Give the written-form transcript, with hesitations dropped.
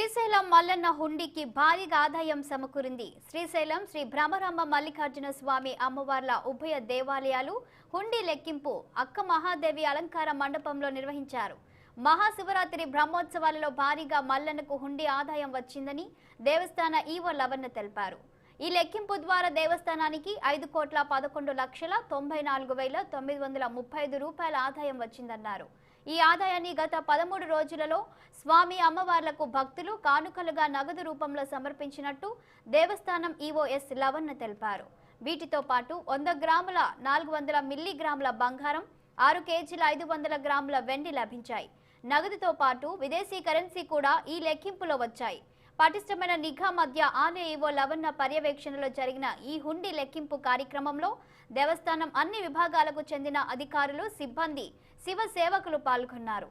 శ్రీశైలం మల్లన్న హుండీకి భారీగా ఆదాయం సమకూరింది. శ్రీశైలం శ్రీ భ్రమరాంబ మల్లికార్జున స్వామి అమ్మవార్ల ఉభయ దేవాలయాలు హుండీ లెక్కింపు అక్క మహాదేవి అలంకార మండపంలో నిర్వహించారు. మహాశివరాత్రి బ్రహ్మోత్సవాలలో భారీగా మల్లన్నకు హుండీ ఆదాయం వచ్చిందని దేవస్థాన ఈవో లవన్న తెలిపారు. ఈ లెక్కింపు ద్వారా దేవస్థానానికి 5,11,94,935 రూపాయల ఆదాయం వచ్చిందన్నారు. ఈ ఆదాయాన్ని గత 13 రోజులలో స్వామి అమ్మవార్లకు భక్తులు కానుకలుగా నగదు రూపంలో సమర్పించినట్టు దేవస్థానం ఈవోఎస్ లవన్న తెలిపారు. వీటితో పాటు 100 గ్రాముల 400 మిల్లీగ్రాముల బంగారం, 6 కేజీల 500 గ్రాముల వెండి లభించాయి. నగదుతో పాటు విదేశీ కరెన్సీ కూడా ఈ లెక్కింపులో వచ్చాయి. పటిష్టమైన నిఘా మధ్య ఆలయ ఈవో లవన్న పర్యవేక్షణలో జరిగిన ఈ హుండీ లెక్కింపు కార్యక్రమంలో దేవస్థానం అన్ని విభాగాలకు చెందిన అధికారులు, సిబ్బంది, శివ సేవకులు పాల్గొన్నారు.